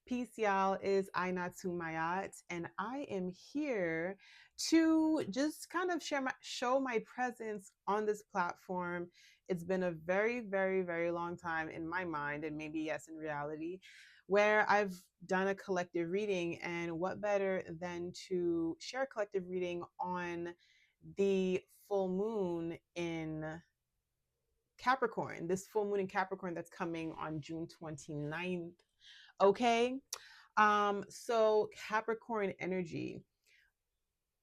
Peace, y'all. Is Ainatu Mayat, and I am here to just kind of show my presence on this platform. It's been a very, very, very long time in my mind, and maybe yes, in reality, where I've done a collective reading, and what better than to share a collective reading on the full moon in Capricorn, this full moon in Capricorn that's coming on June 29th. Okay. So Capricorn energy.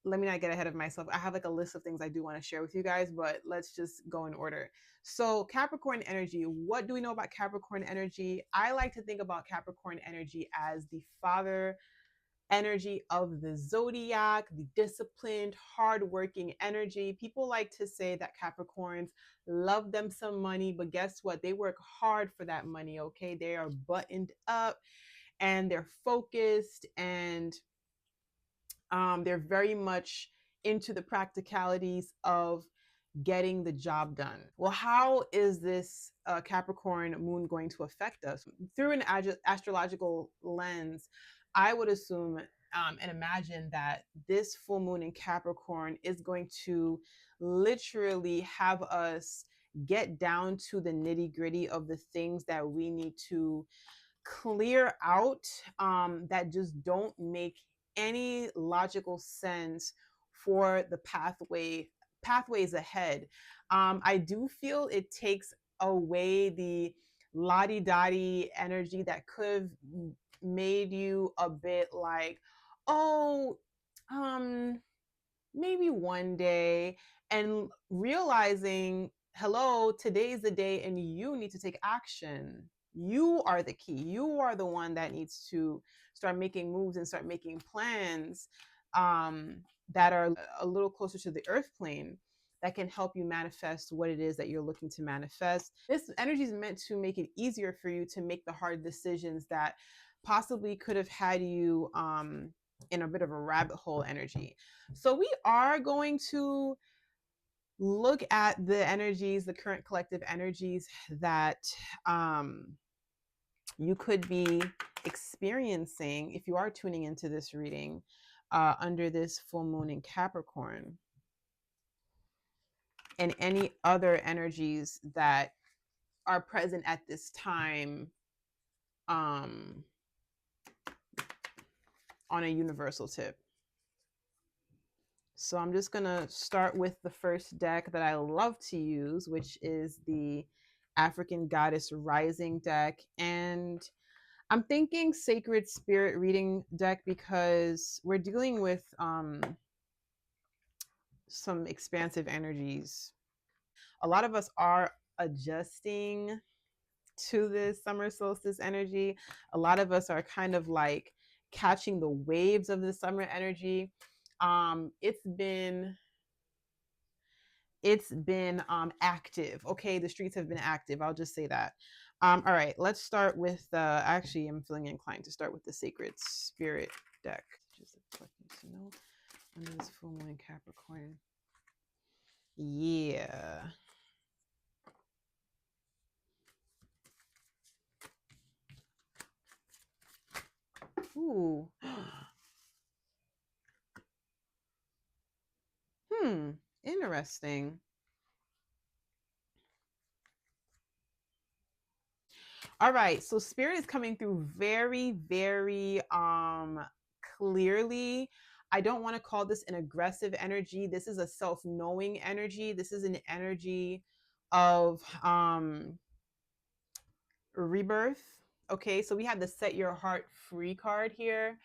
Let me not get ahead of myself. I have like a list of things I do want to share with you guys, but let's just go in order. So, Capricorn energy, what do we know about Capricorn energy? I like to think about Capricorn energy as the father energy of the zodiac, the disciplined, hardworking energy. People like to say that Capricorns love them some money, but guess what? They work hard for that money, okay? They are buttoned up and they're focused and they're very much into the practicalities of getting the job done. Well, how is this Capricorn moon going to affect us? Through an astrological lens, I would assume and imagine that this full moon in Capricorn is going to literally have us get down to the nitty gritty of the things that we need to clear out, that just don't make any logical sense for the pathways ahead. I do feel it takes away the lottie dottie energy that could have made you a bit like, oh, um, maybe one day, and realizing, hello, today's the day and you need to take action. You are the key. You are the one that needs to start making moves and start making plans, um, that are a little closer to the earth plane, that can help you manifest what it is that you're looking to manifest. This energy is meant to make it easier for you to make the hard decisions that possibly could have had you in a bit of a rabbit hole energy. So we are going to look at the energies, the current collective energies that you could be experiencing if you are tuning into this reading under this full moon in Capricorn, and any other energies that are present at this time, um, on a universal tip. So I'm just going to start with the first deck that I love to use, which is the African Goddess Rising deck. And I'm thinking Sacred Spirit Reading deck because we're dealing with some expansive energies. A lot of us are adjusting to this summer solstice energy. A lot of us are kind of like catching the waves of the summer energy. It's been active. Okay, the streets have been active. I'll just say that. All right, let's start with actually, I'm feeling inclined to start with the Sacred Spirit deck. Just to know under this full moon in Capricorn. Yeah. Ooh. Interesting. All right, so Spirit is coming through very, very clearly. I don't want to call this an aggressive energy. This is a self-knowing energy. This is an energy of rebirth. Okay, so we have the Set Your Heart Free card here.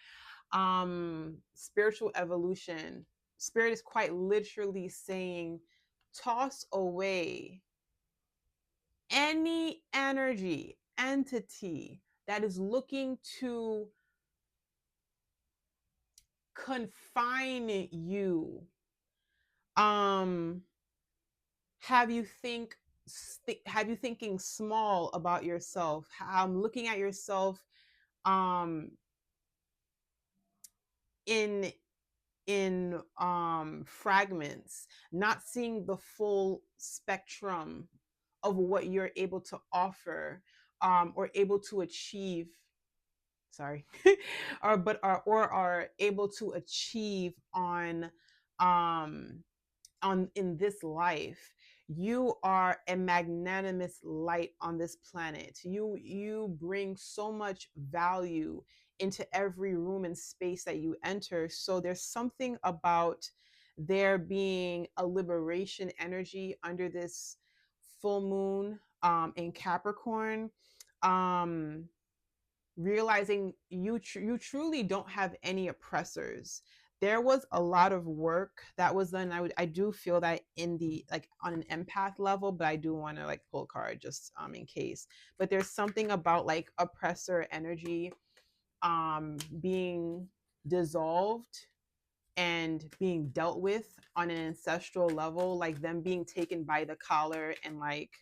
Spiritual evolution. Spirit is quite literally saying, toss away any entity that is looking to confine you, um have you thinking small about yourself, looking at yourself um in fragments, not seeing the full spectrum of what you're able to offer, or able to achieve. sorry, or are able to achieve um on in this life. You are a magnanimous light on this planet. You bring so much value into every room and space that you enter. So there's something about there being a liberation energy under this full moon in Capricorn. um Realizing you truly don't have any oppressors. There was a lot of work that was done. I do feel that in the like on an empath level, but I do want to like pull a card just in case. But there's something about like oppressor energy being dissolved and being dealt with on an ancestral level, like them being taken by the collar and like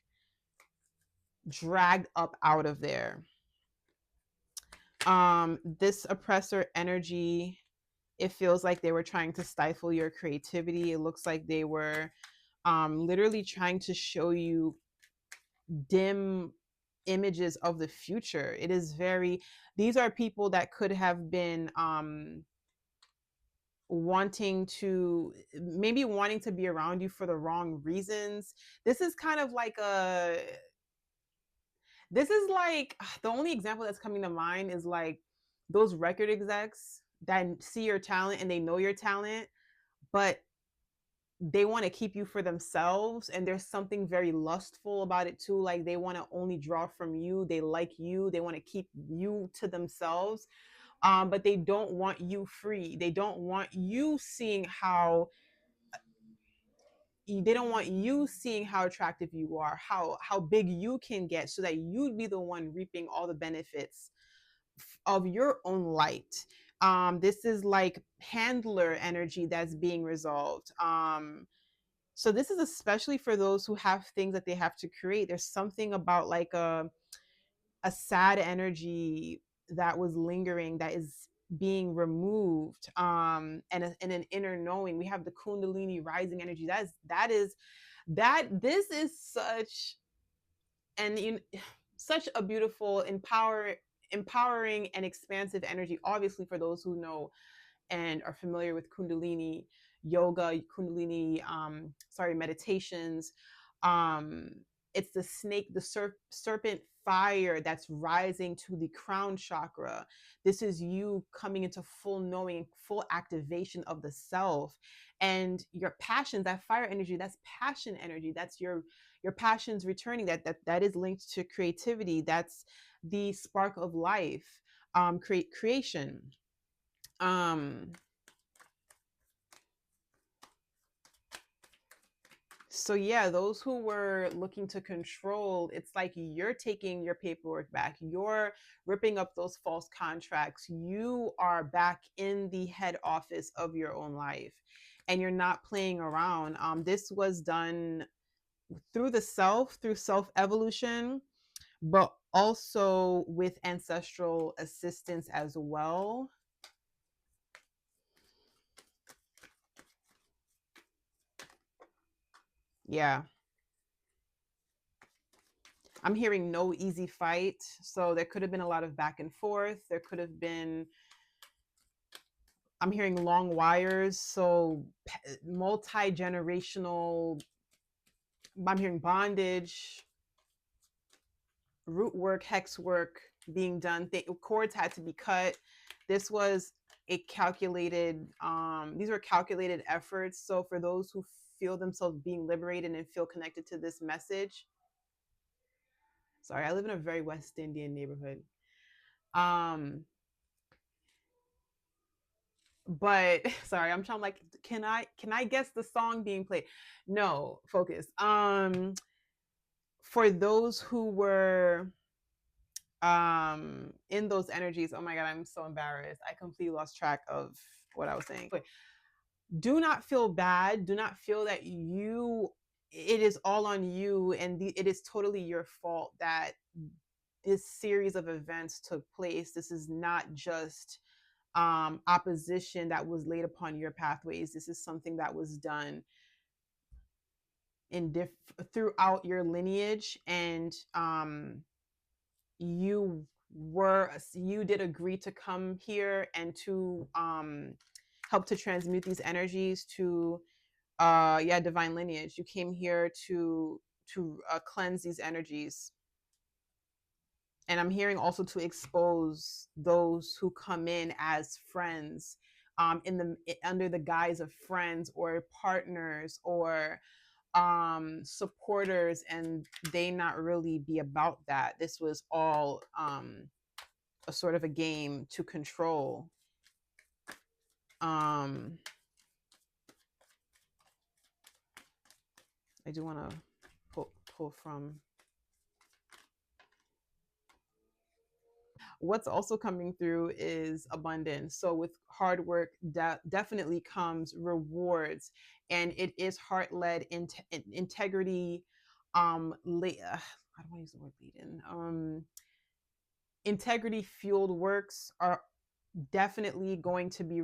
dragged up out of there. This oppressor energy, it feels like they were trying to stifle your creativity. It looks like they were literally trying to show you dim images of the future. It is very, these are people that could have been wanting to be around you for the wrong reasons. This is kind of like a this is like the only example that's coming to mind is like those record execs that see your talent and they know your talent, but they want to keep you for themselves. And there's something very lustful about it too. Like they want to only draw from you. They like you. They want to keep you to themselves. But they don't want you free. They don't want you seeing how they don't want you seeing how attractive you are, how big you can get, so that you'd be the one reaping all the benefits of your own light. This is like handler energy that's being resolved. So this is especially for those who have things that they have to create. There's something about like a sad energy that was lingering that is being removed, and an inner knowing. We have the kundalini rising energy. This is such and you such a beautiful empowering and expansive energy, obviously, for those who know and are familiar with kundalini yoga, kundalini meditations. um it's the snake, the serpent fire that's rising to the crown chakra. This is you coming into full knowing, full activation of the self. And your passions, that fire energy, that's passion energy. That's your passions returning. That is linked to creativity. That's the spark of life. Creation. um So yeah, those who were looking to control, it's like you're taking your paperwork back. You're ripping up those false contracts. You are back in the head office of your own life, and you're not playing around. This was done through self evolution, but also with ancestral assistance as well. Yeah. I'm hearing no easy fight. So there could have been a lot of back and forth. There could have been, I'm hearing long wires. So multi generational, I'm hearing bondage, root work, hex work being done. Cords had to be cut. This was a calculated, these were calculated efforts. So for those who feel themselves being liberated and feel connected to this message, sorry, I live in a very West Indian neighborhood. Um, but sorry, I'm trying like, can I guess the song being played? No, focus. For those who were in those energies, oh my god, I'm so embarrassed. I completely lost track of what I was saying. But do not feel bad. Do not feel that it is all on you and it is totally your fault that this series of events took place. This is not just opposition that was laid upon your pathways. This is something that was done throughout your lineage, and you you did agree to come here and to help to transmute these energies to yeah, divine lineage. You came here to cleanse these energies. And I'm hearing also to expose those who come in as friends, in the under the guise of friends or partners or supporters, and they not really be about that. This was all a sort of a game to control. um I do want to pull from what's also coming through is abundance. So with hard work, definitely comes rewards, and it is heart led integrity. I don't want to use the word lead in. Integrity fueled works are definitely going to be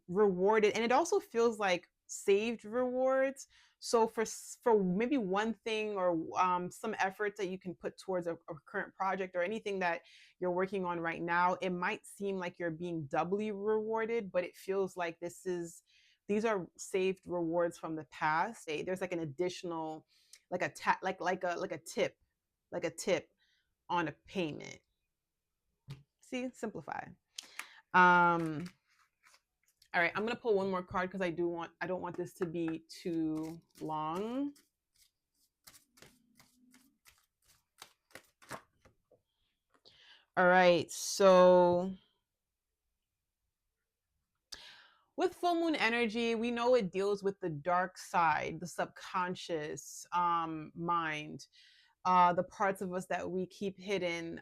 rewarded, and it also feels like saved rewards. So for maybe one thing or some efforts that you can put towards a current project or anything that you're working on right now, it might seem like you're being doubly rewarded, but it feels like these are saved rewards from the past. There's like an additional, like a tip on a payment. See, simplify. um All right, I'm gonna pull one more card because I don't want this to be too long. All right, so with full moon energy, we know it deals with the dark side, the subconscious mind, the parts of us that we keep hidden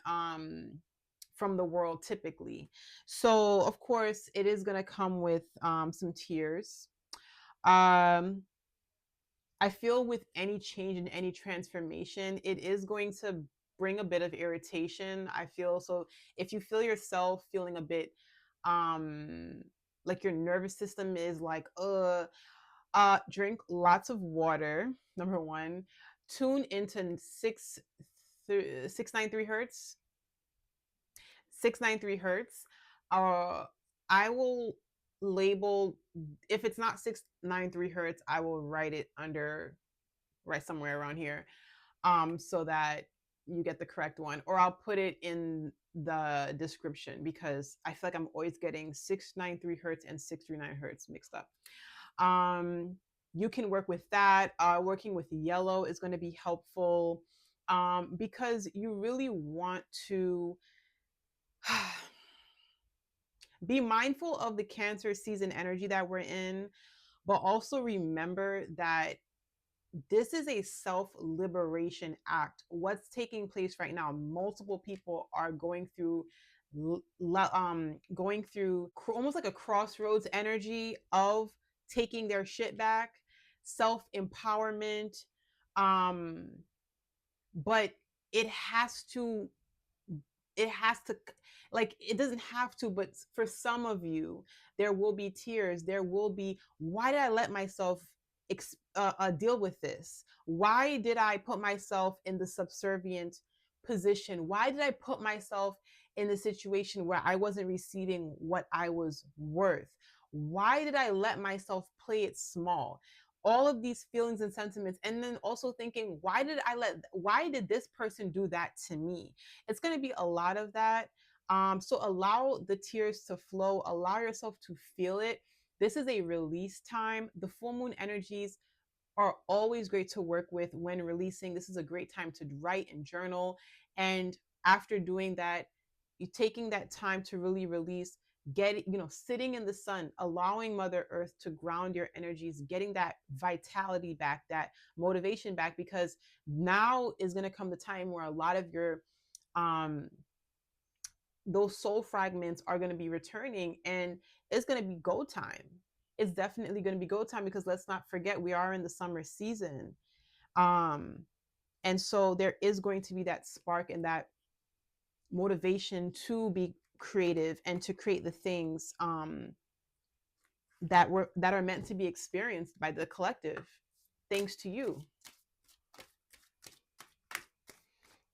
from the world typically. So of course, it is gonna come with some tears. Um, I feel with any change and any transformation, it is going to bring a bit of irritation. I feel so if you feel yourself feeling a bit um like your nervous system is like drink lots of water. Number 1, tune into 693 hertz. 693 hertz. I will label, if it's not 693 hertz, I will write it under, right somewhere around here, so that you get the correct one, or I'll put it in the description because I feel like I'm always getting 693 hertz and 639 hertz mixed up. You can work with that. Working with yellow is going to be helpful, because you really want to be mindful of the Cancer season energy that we're in, but also remember that this is a self-liberation act. What's taking place right now, multiple people are going through almost like a crossroads energy of taking their shit back, self-empowerment. um but it has to it has to like, it doesn't have to, but for some of you, there will be tears, there will be, why did I let myself deal with this? Why did I put myself in the subservient position? Why did I put myself in the situation where I wasn't receiving what I was worth? Why did I let myself play it small? All of these feelings and sentiments, and then also thinking, why did this person do that to me? It's going to be a lot of that. So allow the tears to flow, allow yourself to feel it. This is a release time. The full moon energies are always great to work with when releasing. This is a great time to write and journal. And after doing that, you taking that time to really release, sitting in the sun, allowing Mother Earth to ground your energies, getting that vitality back, that motivation back, because now is going to come the time where a lot of your um those soul fragments are going to be returning, and it's going to be go time. It's definitely going to be go time, because let's not forget, we are in the summer season. um and so there is going to be that spark and that motivation to be creative and to create the things that are meant to be experienced by the collective, thanks to you.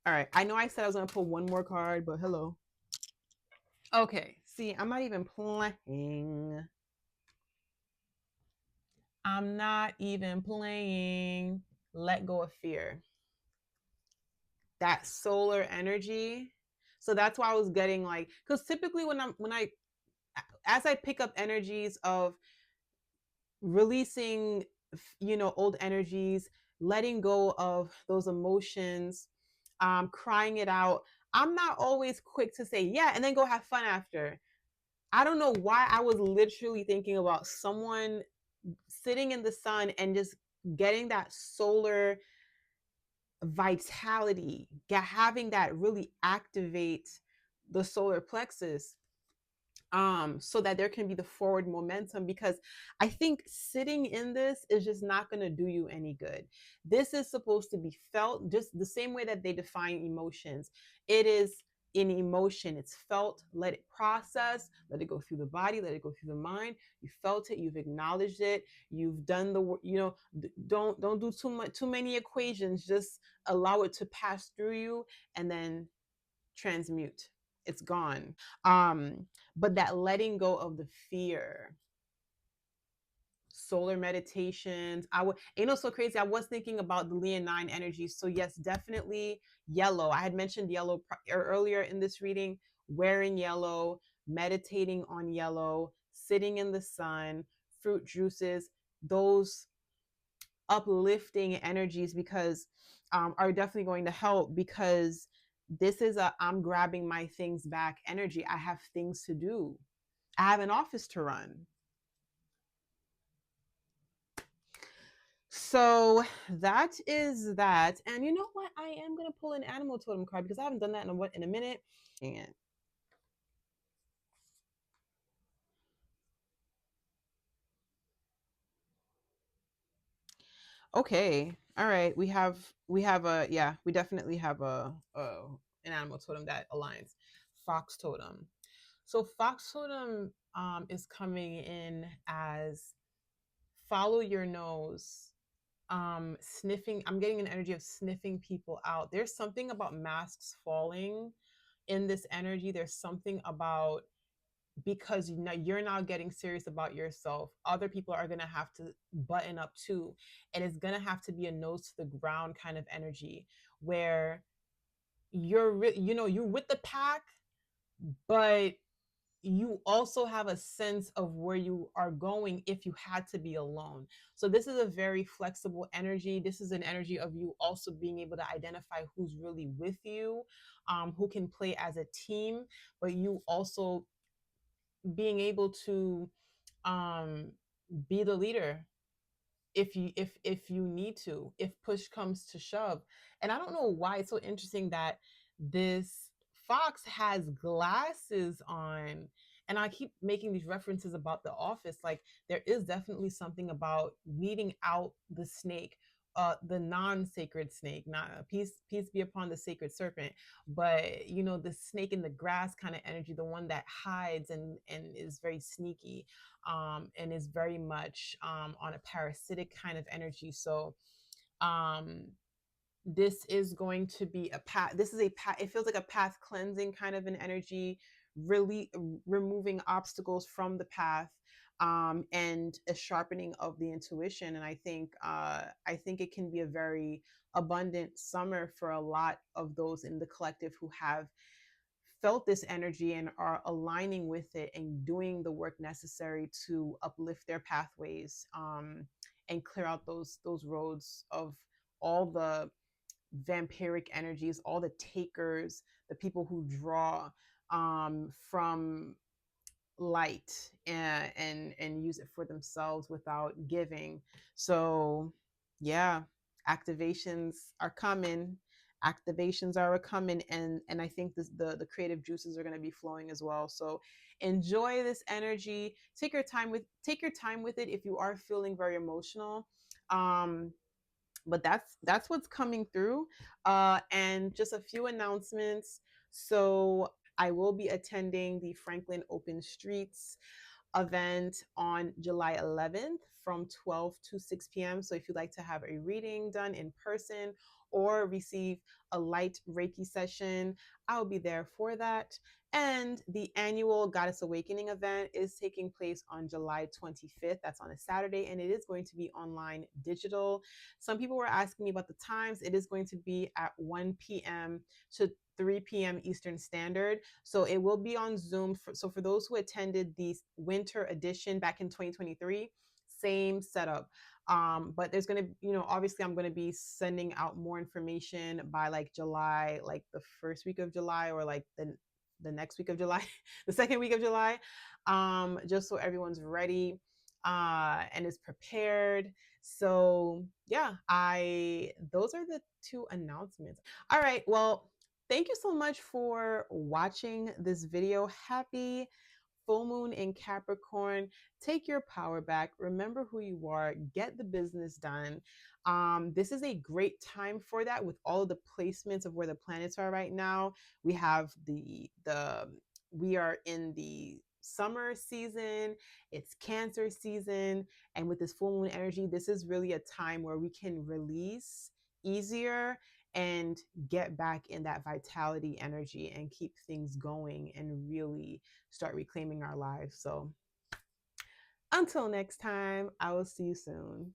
All right. I know I said I was going to pull one more card, but hello. Okay. See, I'm not even playing. I'm not even playing. Let go of fear. That solar energy. So that's why I was getting like, because typically as I pick up energies of releasing, old energies, letting go of those emotions, crying it out, I'm not always quick to say yeah and then go have fun after. I don't know why I was literally thinking about someone sitting in the sun and just getting that solar vitality, having that really activate the solar plexus, so that there can be the forward momentum, because I think sitting in this is just not going to do you any good. This is supposed to be felt just the same way that they define emotions. It is an emotion, it's felt, let it process, let it go through the body, let it go through the mind. You felt it, you've acknowledged it, you've done the work. Don't do too many equations, just allow it to pass through you and then transmute. It's gone. But that letting go of the fear, solar meditations. So crazy. I was thinking about the Leonine energy. So yes, definitely yellow. I had mentioned yellow earlier in this reading. Wearing yellow, meditating on yellow, sitting in the sun, fruit juices, those uplifting energies, because are definitely going to help, because this is a I'm grabbing my things back energy. I have things to do. I have an office to run. So that is that. And you know what? I am gonna pull an animal totem card because I haven't done that in a minute. And okay. All right. We have a yeah, we definitely have a an animal totem that aligns. Fox totem. So fox totem is coming in as follow your nose. Sniffing, I'm getting an energy of sniffing people out. There's something about masks falling in this energy. There's something about, because you're now getting serious about yourself, other people are going to have to button up too, and it's going to have to be a nose to the ground kind of energy, where you're with the pack, but you also have a sense of where you are going if you had to be alone. So this is a very flexible energy. This is an energy of you also being able to identify who's really with you, who can play as a team, but you also being able to um, be the leader if you need to, if push comes to shove. And I don't know why it's so interesting that this fox has glasses on, and I keep making these references about the office. Like, there is definitely something about weeding out the snake, the non-sacred snake, not peace be upon the sacred serpent, but the snake in the grass kind of energy, the one that hides and is very sneaky, and is very much on a parasitic kind of energy. So um, this is going to be a path. This is a path. It feels like a path cleansing kind of an energy, really removing obstacles from the path, and a sharpening of the intuition. And I think it can be a very abundant summer for a lot of those in the collective who have felt this energy and are aligning with it and doing the work necessary to uplift their pathways, and clear out those roads of all the vampiric energies, all the takers, the people who draw from light, and use it for themselves without giving. So yeah, activations are coming. Activations are coming, and I think the creative juices are going to be flowing as well. So enjoy this energy. Take your time with it if you are feeling very emotional. But that's what's coming through. And just a few announcements. So I will be attending the Franklin Open Streets event on July 11th from 12 to 6 p.m. So if you'd like to have a reading done in person, or receive a light Reiki session, I'll be there for that. And the annual Goddess Awakening event is taking place on July 25th. That's on a Saturday, and it is going to be online digital. Some people were asking me about the times. It is going to be at 1 p.m. to 3 p.m. Eastern Standard. So it will be on Zoom. So for those who attended the winter edition back in 2023, same setup. But there's going to, obviously I'm going to be sending out more information by like July, like the first week of July, or like the next week of July, the second week of July, just so everyone's ready and is prepared. So yeah, those are the two announcements. All right, well, thank you so much for watching this video. Happy full moon in Capricorn. Take your power back. Remember who you are. Get the business done. This is a great time for that with all of the placements of where the planets are right now. We have we are in the summer season. It's Cancer season. And with this full moon energy, this is really a time where we can release easier and get back in that vitality energy and keep things going and really start reclaiming our lives. So until next time, I will see you soon.